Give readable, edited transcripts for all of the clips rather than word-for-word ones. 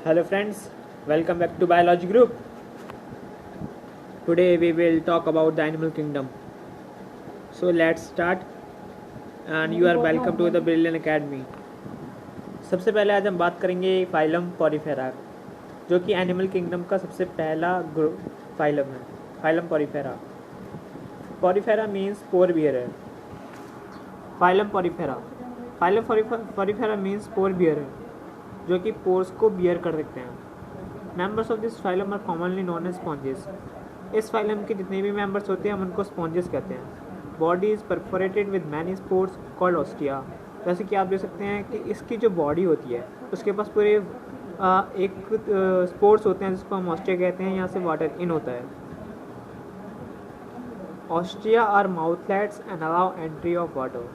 Hello friends, welcome back to Biology Group. Today we will talk about the animal kingdom. So let's start and you are welcome to the Brilliant Academy. सबसे पहले आज हम बात करेंगे phylum Porifera जो कि animal kingdom का सबसे पहला फाइलम है. Phylum Porifera. Porifera means spore bearer. Phylum Porifera. Phylum Porifera means spore bearer जो कि पोर्स को बियर कर सकते हैं. Members of this phylum are commonly known as sponges. इस फाइलम के जितने भी मेंबर्स होते हैं हम उनको स्पॉन्जेस कहते हैं. Body is perforated with many spores called ostia. जैसे कि आप देख सकते हैं कि इसकी जो बॉडी होती है उसके पास पूरे एक स्पोर्स होते हैं जिसको हम ऑस्टिया कहते हैं. यहाँ से वाटर इन होता है. Ostia are mouthlets and allow entry of water.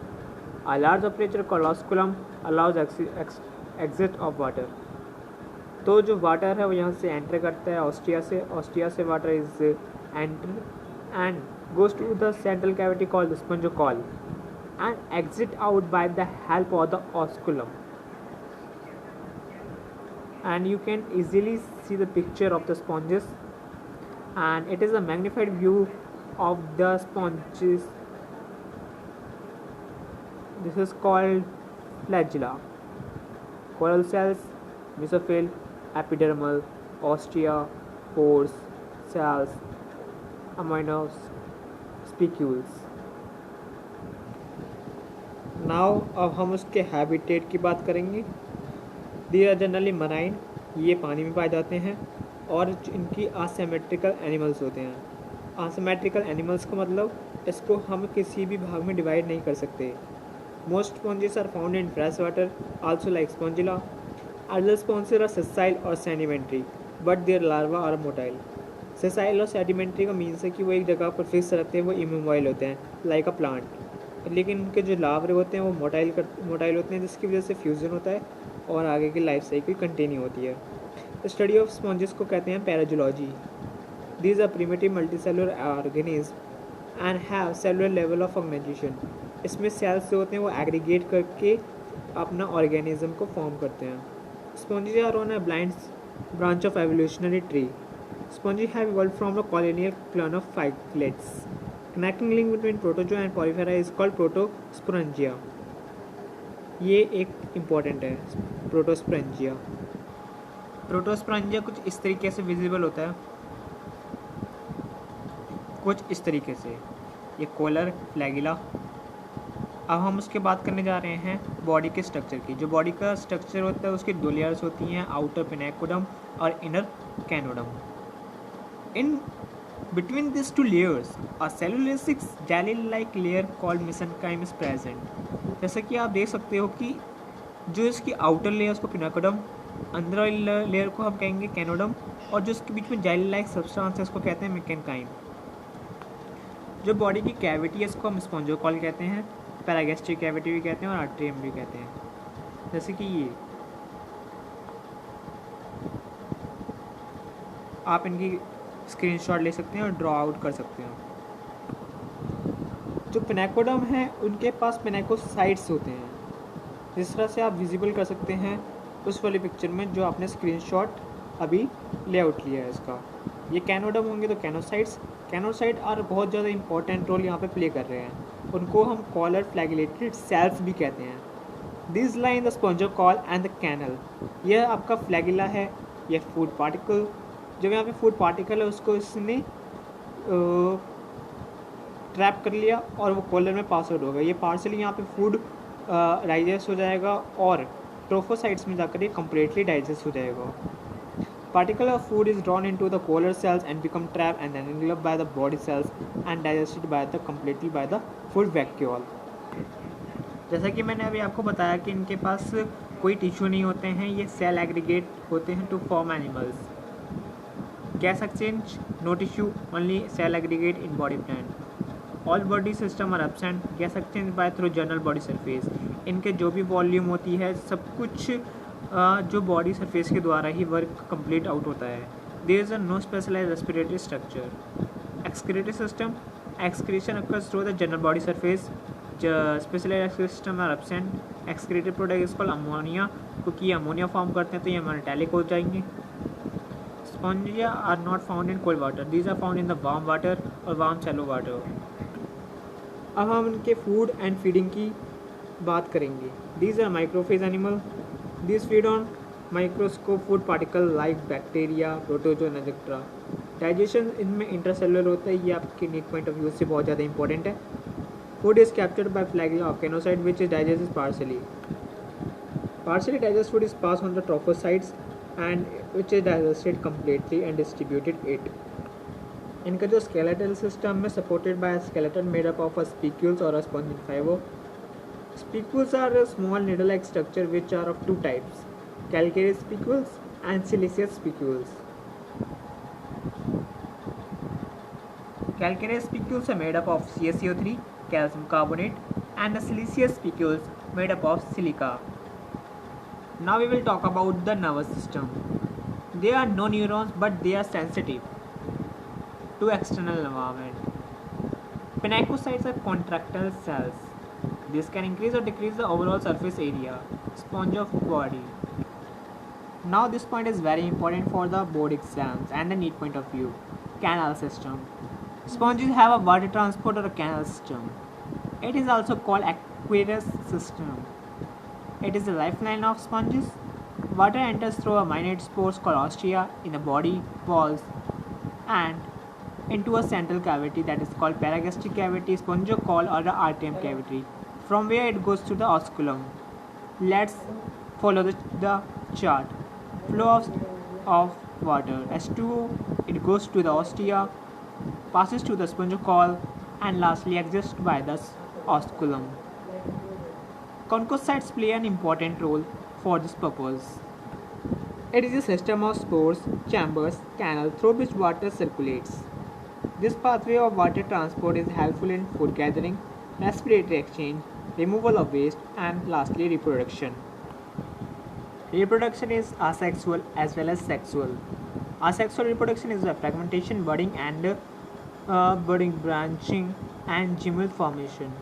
A large aperture called osculum allows exit of water. तो जो वाटर है वो यहाँ से एंटर करता है ऑस्टिया से water is enter and goes to the central cavity called the spongocoel and exit out by the help of the osculum. And you can easily see the picture of the sponges, and it is a magnified view of the sponges. This is called flagella. Coral cells, mesophyll, epidermal, ostia, pores, cells, amino spicules. Now अब हम उसके habitat की बात करेंगे. They are generally marine. ये पानी में पाए जाते हैं और इनकी असिमेट्रिकल एनिमल्स होते हैं. असिमेट्रिकल एनिमल्स का मतलब इसको हम किसी भी भाग में डिवाइड नहीं कर सकते. Most sponges are found in fresh water, also like Spongilla. Other sponges are sessile or sedimentary, but their larvae are motile. Sessile और sedimentary का मीन्स है कि वो एक जगह पर फिक्स रहते हैं, वो इमोबाइल होते हैं, like a plant. लेकिन उनके जो लार्वे होते हैं वो मोटाइल होते हैं, जिसकी वजह से फ्यूजन होता है और आगे की लाइफ साइकिल कंटिन्यू होती है. स्टडी ऑफ स्पॉन्जेस को कहते हैं पैराजोलॉजी. These are primitive multicellular organisms and have cellular level of organization. इसमें सेल्स जो होते हैं वो एग्रीगेट करके अपना ऑर्गेनिज्म को फॉर्म करते हैं. Sponges are on a blind branch of evolutionary tree. Sponges have evolved from a colonial clan of flagellates. Connecting link between protozoa and porifera is called proterospongia. ये एक इम्पॉर्टेंट है. प्रोटोस्पोरेंजिया कुछ इस तरीके से विजिबल होता है, कुछ इस तरीके से. ये कॉलर फ्लैगिला. अब हम उसके बात करने जा रहे हैं बॉडी के स्ट्रक्चर की. जो बॉडी का स्ट्रक्चर होता है उसकी दो लेयर्स होती हैं, आउटर पिनेकोडम और inner choanoderm. In between this two layers a cellulosic jelly like layer called mesenchyme is present. जैसे कि आप देख सकते हो कि जो इसकी आउटर लेयर उसको पिनेकोडम, अंदर वाली लेयर को हम कहेंगे कैनोडम, और जो इसके बीच में जेली लाइक सब्सटेंस है उसको कहते हैं मेसेनकाइम. जो बॉडी की कैविटी है इसको हम स्पॉन्जोकॉल कहते हैं, पैरागैस्ट्रिक कैविटी भी कहते हैं और आर्ट्रियम भी कहते हैं. जैसे कि ये आप इनकी स्क्रीनशॉट ले सकते हैं और ड्रॉ आउट कर सकते हैं. जो पिनेकोडम है उनके पास पिनेकोसाइट्स होते हैं, जिस तरह से आप विजिबल कर सकते हैं उस वाली पिक्चर में जो आपने स्क्रीनशॉट अभी लेआउट लिया है इसका. ये कैनोडम होंगे तो कैनोसाइट आर बहुत ज़्यादा इंपॉर्टेंट रोल यहाँ पे प्ले कर रहे हैं. उनको हम कॉलर फ्लैगेलेटेड सेल्स भी कहते हैं. This line the spongocoel and the canal. यह आपका फ्लैगिला है. यह फूड पार्टिकल, जब यहाँ पे फूड पार्टिकल है उसको इसने ट्रैप कर लिया और वो कॉलर में पास आउट होगा. ये पार्सली यहाँ पे फूड डाइजेस्ट हो जाएगा और ट्रोफोसाइट्स में जाकर ये कम्प्लीटली डाइजेस्ट हो जाएगा. Particle of food is drawn into the collar cells and become trapped and then engulfed by the body cells and digested completely by the food vacuole. जैसा कि मैंने अभी आपको बताया कि इनके पास कोई टिश्यू नहीं होते हैं, ये सेल एग्रीगेट होते हैं to form animals. Gas exchange, no tissue, only cell aggregate in body plan. All body system are absent. Gas exchange by through general body surface. इनके जो भी वॉल्यूम होती है सब कुछ जो बॉडी सरफेस के द्वारा ही वर्क कंप्लीट आउट होता है. There is no specialised respiratory structure. Excretory system, excretion occurs through the general body surface. Specialized excretion system are absent. Excreted product is called ammonia, क्योंकि ये अमोनिया फॉर्म करते हैं तो ये मेटालिक हो जाएंगे। Spongia are not found in cold water, these are found in the warm water और warm shallow water. अब हम इनके फूड एंड फीडिंग की बात करेंगे। These are microphage animal, these feed on microscope food particle like bacteria, protozoan etcetera. Digestion इनमें intercellular होता है, ये आपके नीड पॉइंट ऑफ व्यू से बहुत ज़्यादा इंपॉर्टेंट है। Food is captured by flagella of choanocyte which is digest partially. Partially digested food is passed on the trophocytes and which is digested completely and distributed it. इनका जो skeletal system है supported by a skeleton made up of a spicules or a spongy fiber. Spicules are a small needle-like structure which are of two types, calcareous spicules and siliceous spicules. Calcareous spicules are made up of CaCO3, calcium carbonate, and the siliceous spicules made up of silica. Now we will talk about the nervous system. There are no neurons, but they are sensitive to external environment. Pinacocytes are contractile cells. This can increase or decrease the overall surface area, sponge of body. Now this point is very important for the board exams and the need point of view. Canal system. Sponges have a water transport or a canal system. It is also called aqueous system. It is the lifeline of sponges. Water enters through a minute pores called ostia in the body walls and into a central cavity that is called paragastric cavity, spongiocole or the atrium cavity, from where it goes to the osculum. Let's follow the chart. Flow of water. H2O, it goes to the ostia, passes to the spongiocole and lastly exits by the osculum. Conchocytes play an important role for this purpose. It is a system of spores, chambers, canal through which water circulates. This pathway of water transport is helpful in food gathering, respiratory exchange, removal of waste, and lastly reproduction. Reproduction is asexual as well as sexual. Asexual reproduction is the fragmentation, budding, branching, and gemmel formation.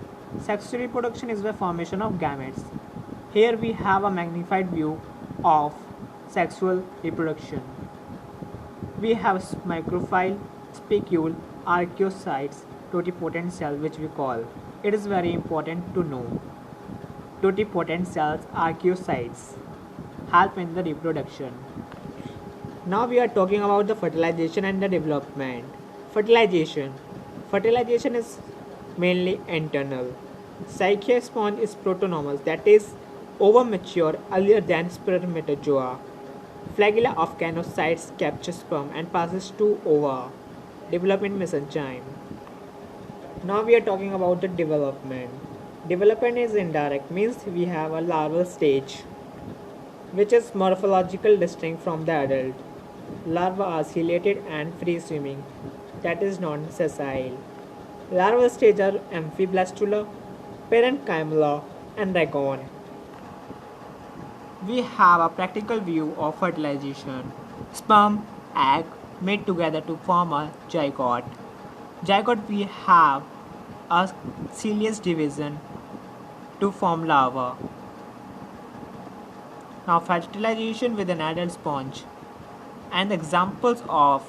Sexual reproduction is the formation of gametes. Here we have a magnified view of sexual reproduction. We have micropyle, spicule, archaeocytes, totipotent cell which we call. It is very important to know. Totipotent cells, archaeocytes, help in the reproduction. Now we are talking about the fertilization and the development. Fertilization. Fertilization is mainly internal. Psyche sponge is protonomous, that is over-mature earlier than spermatozoa. Flagella of canocytes capture sperm and passes to ova. Development mesenchyme. Now we are talking about the development. Development is indirect, means we have a larval stage, which is morphological distinct from the adult. Larvae are ciliated and free swimming, that is non-sessile. Larval stage are amphiblastula, parenchyma, and ragone. We have a practical view of fertilization. Sperm, egg meet together to form a zygote. Zygote we have a cilious division to form larva. Now fertilization with an adult sponge. And examples of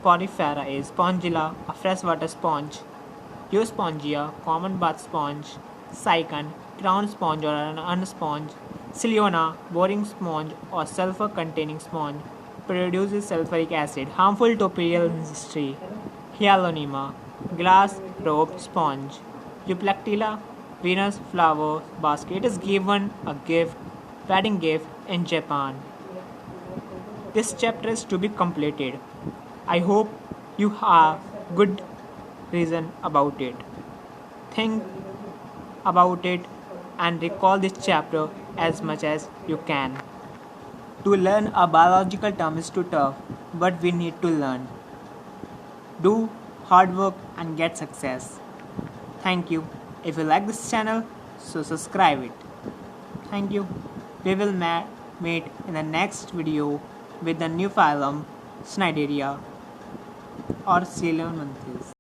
Porifera is Spongilla, a freshwater sponge, Euspongia, common bath sponge, Cycon, crown sponge or an unsponge, Ciliona, boring sponge or sulfur-containing sponge, produces sulfuric acid, harmful to perioral industry, Hyalonema, glass rope sponge, Euplectilla, Venus flower basket is given a gift, wedding gift in Japan. This chapter is to be completed. I hope you have good reason about it. Think about it and recall this chapter as much as you can. To learn a biological term is too tough, but we need to learn. Do hard work and get success. Thank you. If you like this channel, so subscribe it. Thank you. We will meet in the next video with the new phylum Cnidaria or Coeluranthes.